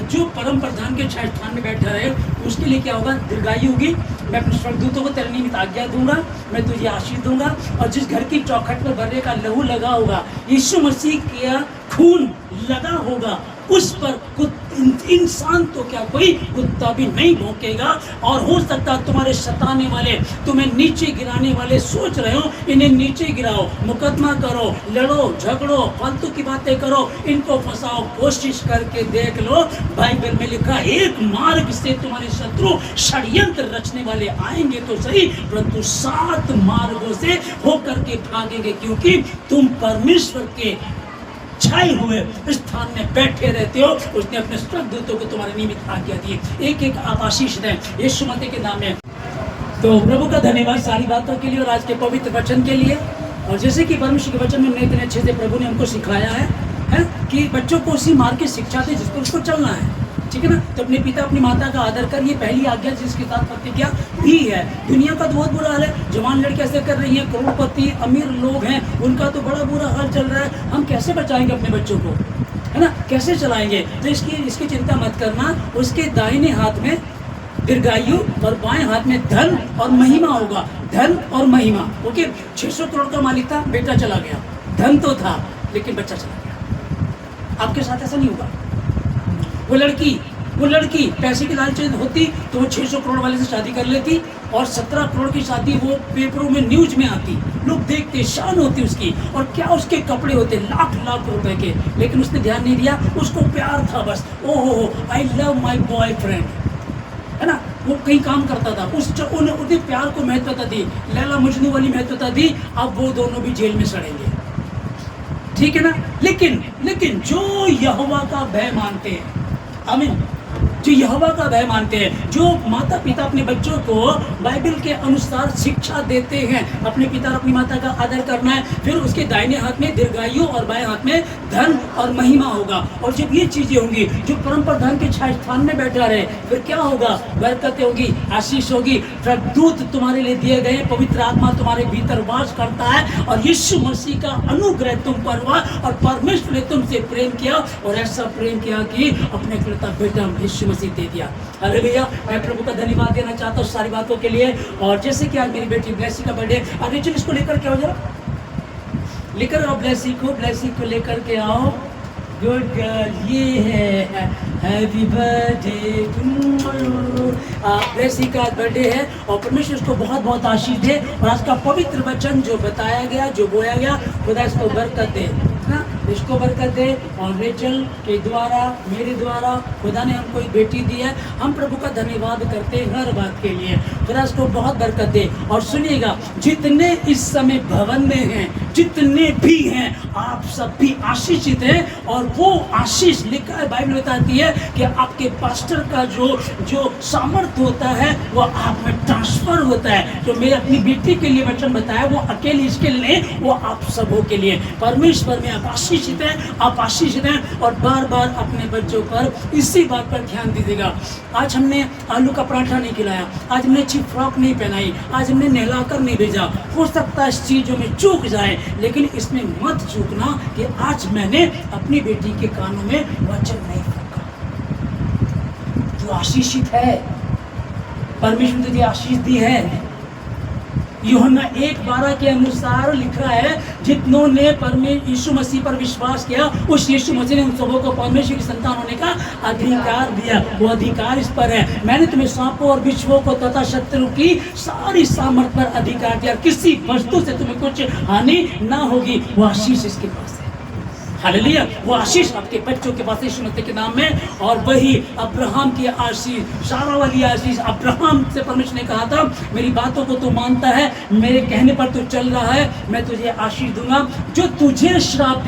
जो परम प्रधान के छाया स्थान में बैठा रहे उसके लिए क्या होगा? दीर्घायु होगी। मैं अपने स्वर्गदूतों को तेरे निमित्त आज्ञा दूंगा, मैं तुझे आशीष दूंगा। और जिस घर की चौखट पर बर्रे का लहू लगा होगा, यीशु मसीह का खून लगा होगा, उस पर इंसान तो क्या कोई कुत्ता भी नहीं भौंकेगा। और हो सकता तुम्हारे सताने वाले, तुम्हें नीचे गिराने वाले सोच रहे हो इन्हें नीचे गिराओ, मुकदमा करो, लड़ो झगड़ो, फालतू की बातें करो, इनको फंसाओ। कोशिश करके देख लो, बाइबल में लिखा एक मार्ग से तुम्हारे शत्रु षड्यंत्र रचने वाले आएंगे तो सही, परंतु 7 मार्गों से होकर के भागेंगे, क्योंकि तुम परमेश्वर के छाए हुए स्थान में बैठे रहते हो। उसने अपने स्वर्गदूतों को तुम्हारे निमित्त आज्ञा दी। एक एक आप आशीष दें यीशु मसीह के नाम में। तो प्रभु का धन्यवाद सारी बातों के लिए और आज के पवित्र वचन के लिए। और जैसे कि परमेश्वर के वचन में इतने अच्छे से प्रभु ने हमको सिखाया है कि बच्चों को उसी मार्ग की शिक्षा दे जिस पर उसको चलना है, ठीक है ना। तो अपने पिता अपनी माता का आदर कर, ये पहली आज्ञा जिसके साथ प्रतिज्ञा भी है। दुनिया का तो बहुत बुरा हाल है, जवान लड़के ऐसे कर रही हैं, करोड़पति अमीर लोग हैं, उनका तो बड़ा बुरा हाल चल रहा है। हम कैसे बचाएंगे अपने बच्चों को, है ना, कैसे चलाएंगे? तो इसकी चिंता मत करना। उसके दाहिने हाथ में दीर्घायु और बाएं हाथ में धन और महिमा होगा। धन और महिमा, ओके। 600 करोड़ का मालिक था, बेटा चला गया। धन तो था लेकिन बच्चा चला गया। आपके साथ ऐसा नहीं होगा। वो लड़की पैसे की लालच होती तो वो 600 करोड़ वाले से शादी कर लेती और 17 करोड़ की शादी वो पेपरों में न्यूज में आती, लोग देखते, शान होती उसकी, और क्या उसके कपड़े होते लाख लाख रुपए के। लेकिन उसने ध्यान नहीं दिया, उसको प्यार था बस। ओहो आई लव माई बॉयफ्रेंड, है ना। वो कहीं काम करता था, उन्हें प्यार को महत्वता दी, लैला मजनू वाली महत्वता दी। अब वो दोनों भी जेल में सड़ेंगे, ठीक है ना। लेकिन जो यहोवा का भय मानते हैं, आमीन, जो यहोवा का भय मानते हैं, जो माता पिता अपने बच्चों को बाइबल के अनुसार शिक्षा देते हैं, अपने पिता और अपनी माता का आदर करना है। फिर उसके दाहिने हाथ में दीर्घायु और बाएं हाथ में धन और महिमा होगा। और जब ये चीजें होंगी, जो परम प्रधान के छाया स्थान में बैठा रहे, फिर क्या होगा? बरकतें होगी, आशीष होगी, दूत तुम्हारे लिए दिए गए, पवित्र आत्मा तुम्हारे भीतर वास करता है, और यीशु मसीह का अनुग्रह तुम पर हुआ, और परमेश्वर ने तुमसे प्रेम किया, और ऐसा प्रेम किया कि अपने इकलौता बेटा यीशु मसीह दे दिया। अरे भैया, मैं प्रभु का धन्यवाद देना चाहता हूँ सारी बातों के लिए। और जैसे कि आज मेरी बेटी ब्लेसी का बर्थडे, अरे चल इसको लेकर के आओ, जरा लेकर आओ ब्लेसी को लेकर के आओ। गुड गर्ल, ये है हैप्पी बर्थडे टू ब्लेसी का बर्थडे है, और परमेश्वर उसको बहुत बहुत आशीष दे। और आज का पवित्र वचन जो बताया गया, जो बोया गया, खुदा इसको बरकत दे, ना, इसको बरकत दे। और रेचल के द्वारा, मेरे द्वारा खुदा ने हमको एक बेटी दी है। हम प्रभु का धन्यवाद करते हैं हर बात के लिए। खुदा इसको बहुत बरकत दे। और सुनिएगा, जितने इस समय भवन में हैं, जितने भी हैं, आप सब भी आशीषित हैं। और वो आशीष लिखा है, बाइबल बताती है कि आपके पास्टर का जो सामर्थ्य होता है वो आप में ट्रांसफर होता है। जो मैं अपनी बेटी के लिए वचन बताया, वो अकेले इसके लिए, वो आप सबों के लिए। परमेश्वर में आप आशीषित हैं, आप आशीषित हैं। और बार बार अपने बच्चों पर इसी बात पर ध्यान दीजिएगा। आज हमने आलू का पराठा नहीं खिलाया, आज हमने अच्छी फ्रॉक नहीं पहनाई, आज हमने नहलाकर नहीं भेजा। हो सकता है इस चीज़ों में चूक जाए, लेकिन इसमें मत चूकना कि आज मैंने अपनी बेटी के कानों में वचन नहीं फूंका। जो आशीषित है, परमेश्वर ने तुझे आशीष दी है। यूहन्ना 1:12 के अनुसार लिखा है, जितनों ने यीशु मसीह पर विश्वास किया, उस यीशु मसीह ने उन सबों को परमेश्वर की संतान होने का अधिकार दिया। वो अधिकार इस पर है, मैंने तुम्हें सांपों और बिच्छुओं को तथा शत्रु की सारी सामर्थ पर अधिकार दिया, किसी वस्तु से तुम्हें कुछ हानि ना होगी। वो आशीष इसके पास है। हालेलुया, वो आशीष आपके बच्चों के पास यीशु मसीह के नाम में। और वही अब्राहम की आशीष, सारा वाली आशीष, अब्राहम से परमेश्वर ने कहा था, मेरी बातों को तू मानता है, मेरे कहने पर तू चल रहा है, मैं तुझे आशीष दूंगा। जो तुझे श्राप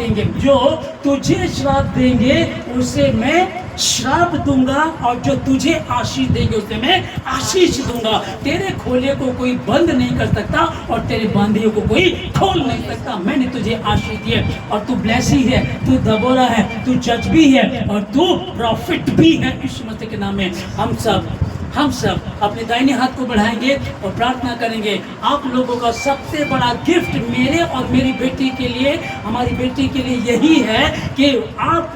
देंगे उसे मैं श्राप दूंगा, और जो तुझे आशीष देंगे उसे मैं आशीष दूंगा। तेरे खोले को कोई बंद नहीं कर सकता, और तेरे बांधे को कोई खोल नहीं सकता। मैंने तुझे आशीष दी है, और तू ब्लेसी है, तू दबोरा है, तू जज भी है, और तू प्रॉफिट भी है। यीशु मसीह के नाम में हम सब अपने दाहिने हाथ को बढ़ाएंगे और प्रार्थना करेंगे। आप लोगों का सबसे बड़ा गिफ्ट मेरे और मेरी बेटी के लिए, हमारी बेटी के लिए यही है कि आप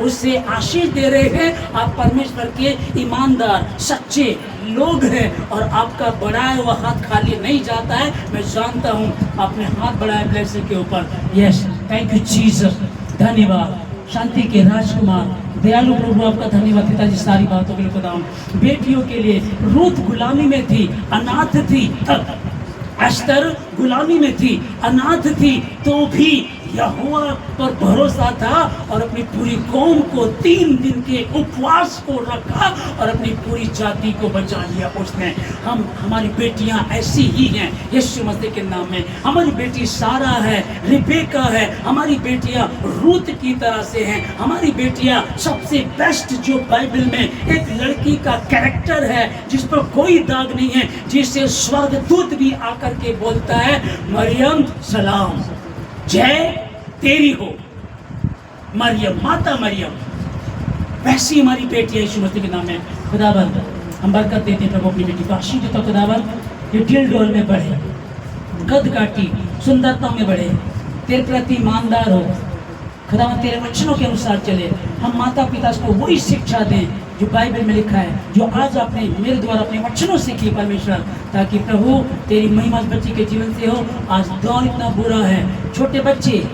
उससे आशीष दे रहे हैं। आप परमेश्वर के ईमानदार सच्चे लोग हैं, और आपका बढ़ाया हुआ हाथ खाली नहीं जाता है। मैं जानता हूँ आपने हाथ बढ़ाया ब्लेसिंग के ऊपर। यस, थैंक यू जीसस, धन्यवाद। शांति के राजकुमार दयालु प्रभु आपका धन्यवाद पिताजी सारी बातों के लिए खुदाम। बेटियों के लिए रूथ गुलामी में थी, अनाथ थी, एस्तर गुलामी में थी, अनाथ थी, तो भी यहोवा पर भरोसा था और अपनी पूरी कौम को 3 दिन के उपवास को रखा और अपनी पूरी जाति को बचा लिया उसने। हमारी बेटियां ऐसी ही हैं यीशु मसीह के नाम में। हमारी बेटी सारा है, रिबेका है, हमारी बेटियां रूथ की तरह से हैं। हमारी बेटियां सबसे बेस्ट जो बाइबल में एक लड़की का कैरेक्टर है जिस पर कोई दाग नहीं है, जिसे स्वर्गदूत भी आकर के बोलता है मरियम सलाम, जय तेरी हो मरियम, माता मरियम। वैसी हमारी बेटी है यीशु मसीह के नाम में। खुदावंद हम बरकत देते हैं प्रभु, अपनी बेटी को आशीष देता। खुदावंद ये दिल डोल में बढ़े, कद काटी सुंदरता में बढ़े, तेरे प्रति ईमानदार हो खुदावंद, तेरे वचनों के अनुसार चले। हम माता पिता को वही शिक्षा दें जो बाइबल में लिखा है, जो आज आपने मेरे द्वारा अपने वचनों से की परमेश्वर, ताकि प्रभु तेरी महिमा बच्ची के जीवन से हो। आज दौर इतना बुरा है, छोटे बच्चे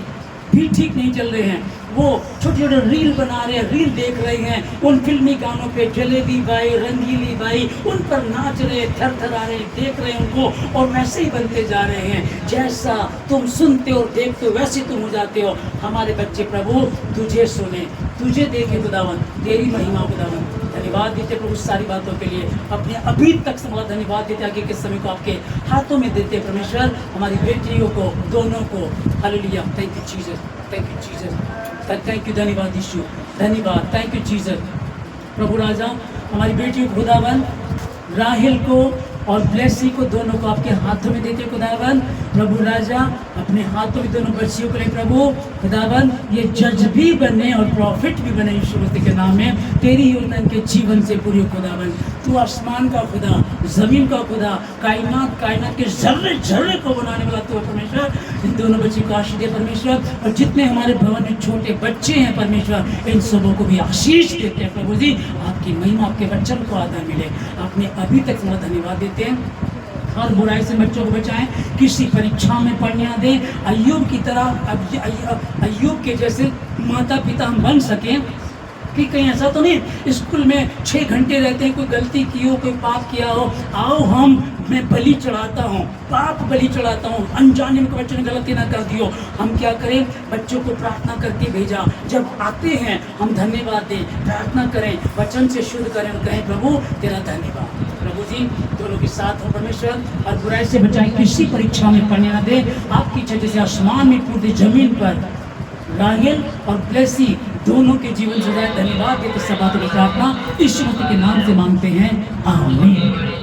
भी ठीक नहीं चल रहे हैं, वो छोटे छोटे रील बना रहे हैं, रील देख रहे हैं, उन फिल्मी गानों पे जलेबी बाई, रंगीली बाई, उन पर नाच रहे, थर थर आ रहे, देख रहे हैं उनको और वैसे ही बनते जा रहे हैं। जैसा तुम सुनते हो देखते हो वैसे तुम हो जाते हो। हमारे बच्चे प्रभु तुझे सुने, तुझे देखे खुदावन, तेरी महिमा खुदावन। धन्यवाद देते प्रभु सारी बातों के लिए, अपने अभी तक समझ धन्यवाद देते, आगे के समय को आपके हाथों में देते परमेश्वर। हमारी बेटियों को दोनों को hallelujah, thank you Jesus, thank you Jesus, thank you, धन्यवाद यीशु, धन्यवाद, थैंक यू जीसस। प्रभु राजा हमारी बेटियों को खुदावन, राहेल को और ब्लेसी को दोनों को आपके हाथों में देते खुदावन। प्रभु राजा अपने हाथों में दोनों बच्चियों को ले प्रभु खुदावन, ये जज भी बने और प्रॉफिट भी बने यीशु मसीह के नाम में। तेरी योजना इनके जीवन से पूरी खुदावन। तू आसमान का खुदा, जमीन का खुदा, कायनात के जर्रे जर्रे को बनाने वाला तू परमेश्वर। इन दोनों बच्चों को आशीष दे परमेश्वर, और जितने हमारे भवन में छोटे बच्चे हैं परमेश्वर, इन सबों को भी आशीष देते हैं प्रभु जी। आपकी महिमा, आपके वचन को आदर मिले। आपने अभी तक हमारा धन्यवाद देते हैं। हर बुराई से बच्चों को बचाएं, किसी परीक्षा में पढ़ने ना दें। अय्यूब की तरह, अय्यूब के जैसे माता पिता हम बन सकें कि कहीं ऐसा तो नहीं स्कूल में 6 घंटे रहते हैं, कोई गलती की हो, कोई पाप किया हो, आओ मैं बलि चढ़ाता हूँ, पाप बलि चढ़ाता हूँ, अनजाने में बच्चों ने गलती ना कर दियो। हम क्या करें, बच्चों को प्रार्थना करके भेजा, जब आते हैं हम धन्यवाद दें, प्रार्थना करें, वचन से शुद्ध करें और कहें प्रभु तेरा धन्यवाद। प्रभु जी दोनों के साथ हो परमेश्वर, और बुराई से बचाएं, किसी परीक्षा में पढ़ने ना दे। आपकी इच्छा जैसे आसमान में पूरी जमीन पर राहेल और ब्लेसी दोनों के जीवन से धन्यवाद देते। सब बातों की प्रार्थना यीशु मसीह के नाम से मांगते हैं, आमीन।